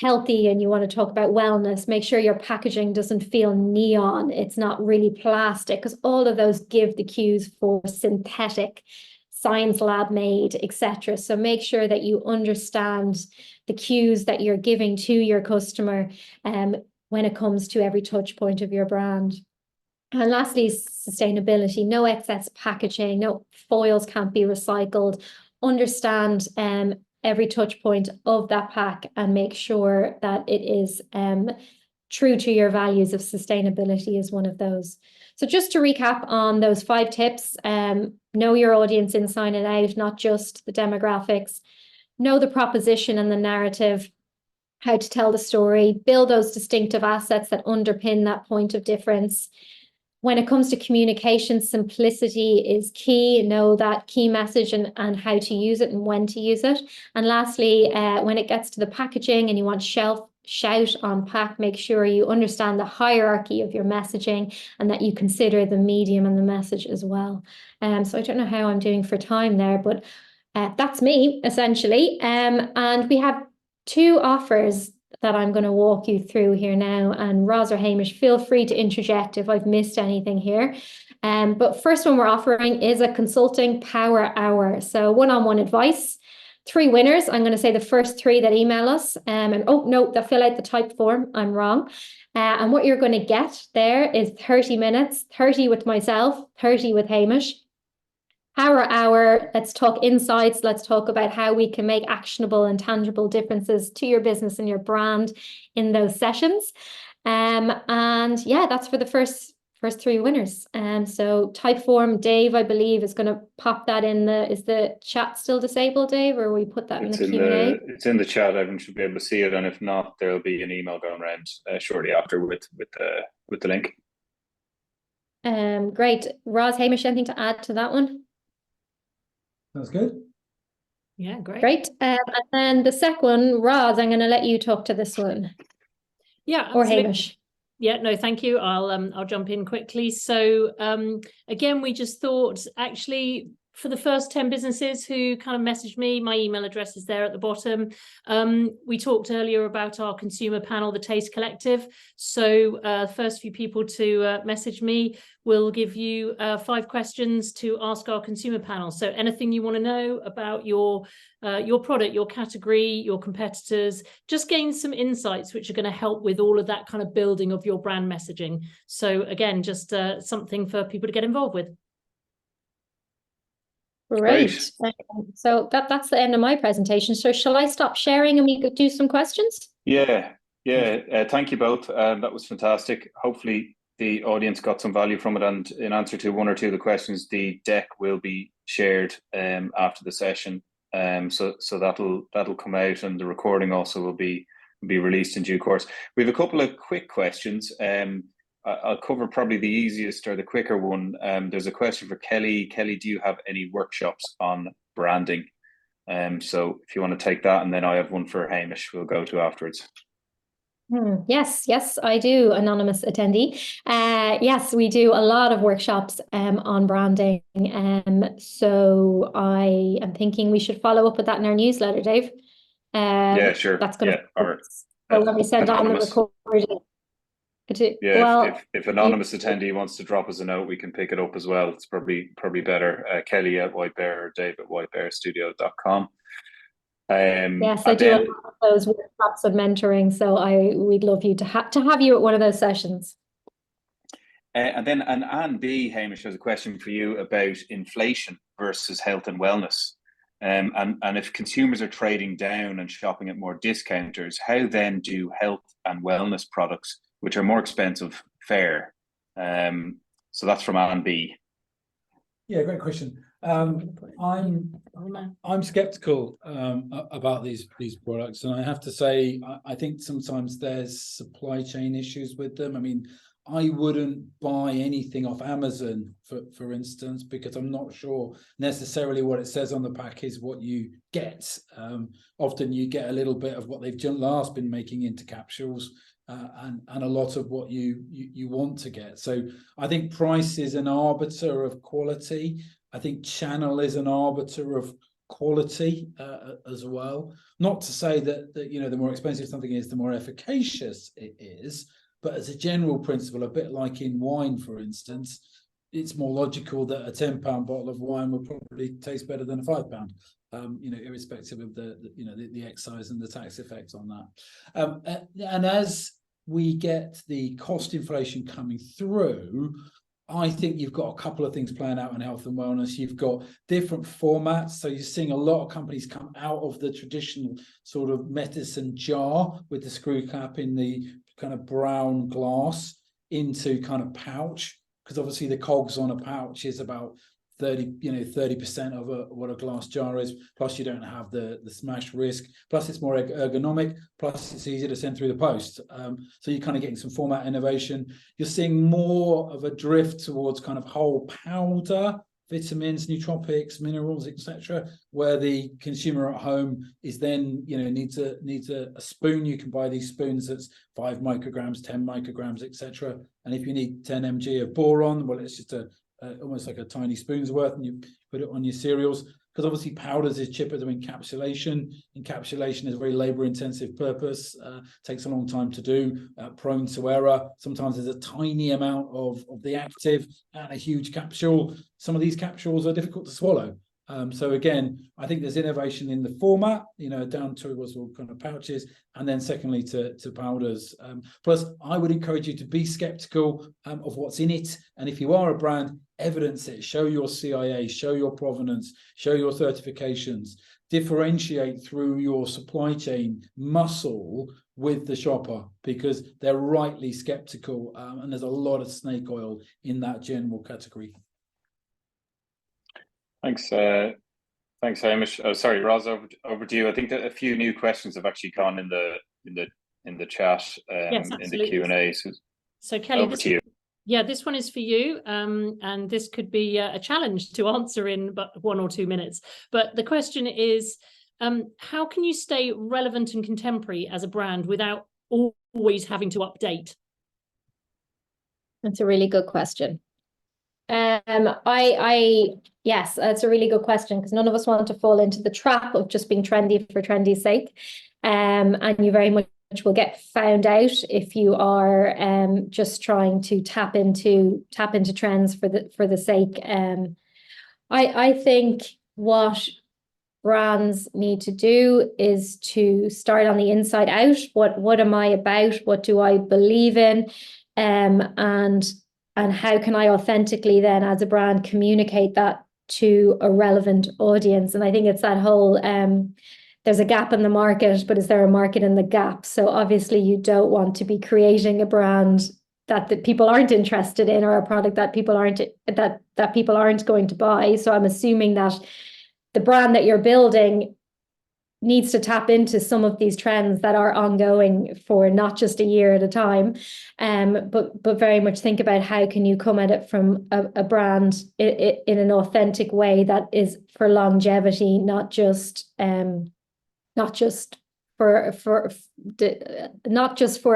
healthy and you want to talk about wellness, make sure your packaging doesn't feel neon. It's not really plastic, because all of those give the cues for synthetic, science lab made, etc. So make sure that you understand the cues that you're giving to your customer when it comes to every touch point of your brand. And lastly, sustainability. No excess packaging, no foils can't be recycled. Understand every touch point of that pack and make sure that it is true to your values of sustainability is one of those. So just to recap on those 5 tips, know your audience inside and out, not just the demographics. Know the proposition and the narrative, how to tell the story, build those distinctive assets that underpin that point of difference. When it comes to communication, simplicity is key. Know that key message and how to use it and when to use it. And lastly, when it gets to the packaging and you want shout on pack, make sure you understand the hierarchy of your messaging and that you consider the medium and the message as well. So I don't know how I'm doing for time there, but that's me essentially. And we have 2 offers that I'm going to walk you through here now, and Roz or Hamish, feel free to interject if I've missed anything here. But first one we're offering is a consulting power hour. So one-on-one advice 3 winners. I'm going to say the first 3 that email us and oh no, that fill out the type form. I'm wrong. And what you're going to get there is 30 minutes, 30 with myself, 30 with Hamish. Hour, let's talk insights. Let's talk about how we can make actionable and tangible differences to your business and your brand in those sessions. And yeah, that's for the first 3 winners. So type form, Dave, I believe, is going to pop that in is the chat still disabled, Dave, or we put that in the Q&A? It's in the chat. Everyone should be able to see it, and if not, there'll be an email going around shortly after with the link. Great. Roz, Hamish, anything to add to that one? That's good. Yeah, great. Great. And then the second one, Roz, I'm going to let you talk to this one. Yeah, or absolutely. Hamish. Yeah, no, thank you. I'll jump in quickly. So again, we just thought actually for the first 10 businesses who kind of messaged me, my email address is there at the bottom. We talked earlier about our consumer panel, the Taste Collective. So first few people to message me will give you 5 questions to ask our consumer panel. So anything you want to know about your product, your category, your competitors, just gain some insights which are going to help with all of that kind of building of your brand messaging. So again, just something for people to get involved with. Great. So that's the end of my presentation. So shall I stop sharing and we could do some questions? Yeah. Thank you both. That was fantastic. Hopefully the audience got some value from it, and in answer to 1 or 2 of the questions, the deck will be shared after the session. So that'll come out, and the recording also will be released in due course. We have a couple of quick questions. I'll cover probably the easiest or the quicker one. There's a question for Kelly. Kelly, do you have any workshops on branding? So if you want to take that, and then I have one for Hamish we'll go to afterwards. Yes, I do, anonymous attendee. Yes, we do a lot of workshops on branding. So I am thinking we should follow up with that in our newsletter, Dave. Yeah, sure. That's going to. Or, so let me send on the recording. Yeah, well, if anonymous attendee wants to drop us a note, we can pick it up as well. It's probably better. Kelly at White Bear or Dave at whitebearstudio.com. Yes, I do a lot of those workshops and mentoring, so we'd love you to have you at one of those sessions. And then Anne B, Hamish, has a question for you about inflation versus health and wellness. And if consumers are trading down and shopping at more discounters, how then do health and wellness products, which are more expensive, fare? So that's from Anne B. Yeah, great question. I'm skeptical about these products, and I have to say I think sometimes there's supply chain issues with them. I mean, I wouldn't buy anything off Amazon, for instance, because I'm not sure necessarily what it says on the pack is what you get. Often you get a little bit of what they've last been making into capsules, and a lot of what you want to get. So I think price is an arbiter of quality. I think channel is an arbiter of quality as well. Not to say that the more expensive something is, the more efficacious it is. But as a general principle, a bit like in wine, for instance, it's more logical that a £10 bottle of wine would probably taste better than a £5, irrespective of the excise and the tax effect on that. And as we get the cost inflation coming through, I think you've got a couple of things playing out in health and wellness. You've got different formats. So you're seeing a lot of companies come out of the traditional sort of medicine jar with the screw cap in the kind of brown glass into kind of pouch, because obviously the cogs on a pouch is about 30% of what a glass jar is, plus you don't have the smash risk, plus it's more ergonomic, plus it's easier to send through the post. So you're kind of getting some format innovation. You're seeing more of a drift towards kind of whole powder, vitamins, nootropics, minerals, etc., where the consumer at home is then needs a spoon. You can buy these spoons that's 5 micrograms, 10 micrograms, etc. And if you need 10 mg of boron, well, it's just almost like a tiny spoon's worth, and you put it on your cereals, because obviously powders is cheaper than encapsulation. Encapsulation is a very labor-intensive purpose, takes a long time to do, prone to error. Sometimes there's a tiny amount of the active and a huge capsule. Some of these capsules are difficult to swallow. So again, I think there's innovation in the format, down to what's all kind of pouches, and then secondly to powders. Plus, I would encourage you to be skeptical of what's in it. And if you are a brand, evidence it. Show your CIA, show your provenance, show your certifications. Differentiate through your supply chain muscle with the shopper, because they're rightly skeptical, and there's a lot of snake oil in that general category. Thanks, Hamish. Oh, sorry, Roz, over to you. I think that a few new questions have actually gone in the chat, Yes, in the Q&A. So Kelly, over to you. Yeah, this one is for you, and this could be a challenge to answer in but 1 or 2 minutes. But the question is, how can you stay relevant and contemporary as a brand without always having to update? That's a really good question. Yes, that's a really good question, because none of us want to fall into the trap of just being trendy for trendy's sake. And you very much will get found out if you are just trying to tap into trends for the sake. I think what brands need to do is to start on the inside out. What am I about? What do I believe in? And how can I authentically then, as a brand, communicate that to a relevant audience? And I think it's that whole, there's a gap in the market, but is there a market in the gap? So obviously you don't want to be creating a brand that the people aren't interested in, or a product that people aren't going to buy. So I'm assuming that the brand that you're building needs to tap into some of these trends that are ongoing for not just a year at a time, but very much think about how can you come at it from a brand in an authentic way that is for longevity, not just for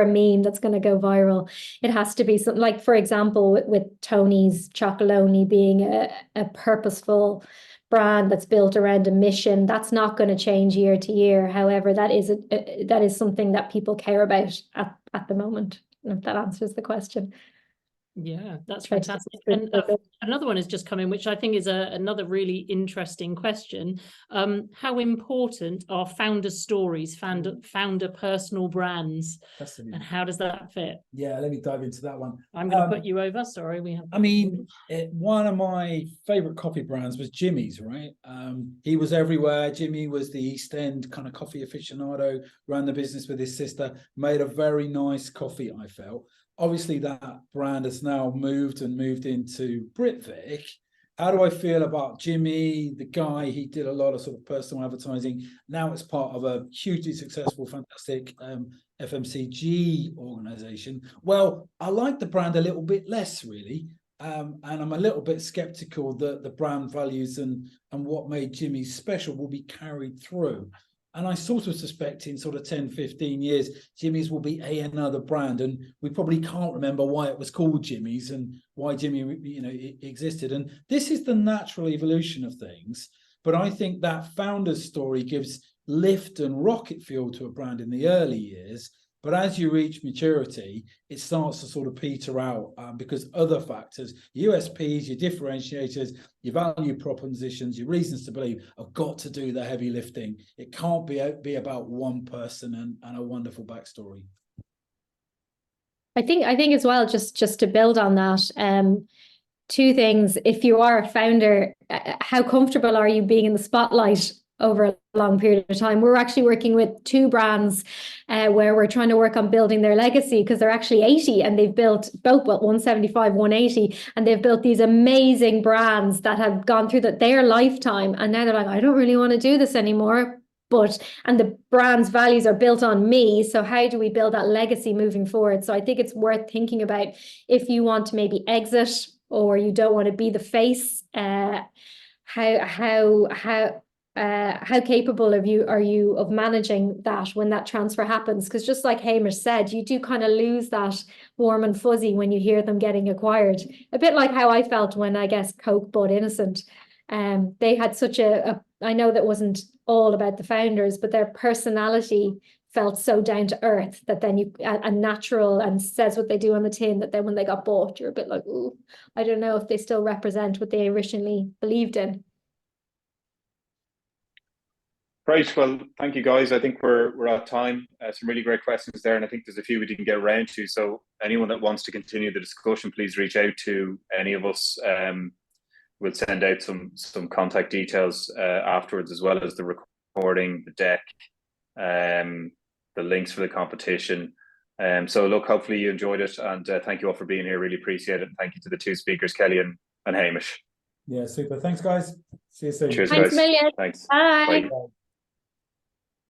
a meme that's going to go viral. It has to be something like, for example, with Tony's Chocolonely being a purposeful brand that's built around a mission. That's not going to change year to year. However, that is something that people care about at the moment. If that answers the question. Yeah, that's fantastic. And another one has just come in, which I think is another really interesting question. How important are founder stories, founder personal brands, and how does that fit? Yeah, let me dive into that one. I'm going to put you over. Sorry, one of my favorite coffee brands was Jimmy's, right? He was everywhere. Jimmy was the East End kind of coffee aficionado, ran the business with his sister, made a very nice coffee, I felt. Obviously, that brand has now moved into Britvic. How do I feel about Jimmy, the guy? He did a lot of sort of personal advertising. Now it's part of a hugely successful, fantastic FMCG organization. Well, I like the brand a little bit less, really. And I'm a little bit skeptical that the brand values and what made Jimmy special will be carried through. And I sort of suspect in sort of 10, 15 years, Jimmy's will be another brand. And we probably can't remember why it was called Jimmy's and why Jimmy, it existed. And this is the natural evolution of things. But I think that founder's story gives lift and rocket fuel to a brand in the early years. But as you reach maturity, it starts to sort of peter out because other factors, USPs, your differentiators, your value propositions, your reasons to believe have got to do the heavy lifting. It can't be about one person and a wonderful backstory. I think as well, just to build on that, two things. If you are a founder, how comfortable are you being in the spotlight over a long period of time? We're actually working with 2 brands where we're trying to work on building their legacy, because they're actually 80 and they've built both, 175, 180, and they've built these amazing brands that have gone through their lifetime. And now they're like, I don't really want to do this anymore. And the brand's values are built on me. So how do we build that legacy moving forward? So I think it's worth thinking about, if you want to maybe exit or you don't want to be the face, how capable are you of managing that when that transfer happens? Because just like Hamish said, you do kind of lose that warm and fuzzy when you hear them getting acquired. A bit like how I felt when, I guess, Coke bought Innocent. They had such I know that wasn't all about the founders, but their personality felt so down to earth that then and natural, and says what they do on the tin, that then when they got bought, you're a bit like, ooh, I don't know if they still represent what they originally believed in. Great. Well, thank you, guys. I think we're out of time. Some really great questions there, and I think there's a few we didn't get around to. So anyone that wants to continue the discussion, please reach out to any of us. We'll send out some contact details afterwards, as well as the recording, the deck, the links for the competition. So look, hopefully you enjoyed it, and thank you all for being here. Really appreciate it. And thank you to the two speakers, Kelly and Hamish. Yeah, super. Thanks, guys. See you soon. Cheers, Thanks guys. a million. Thanks. Bye. Bye.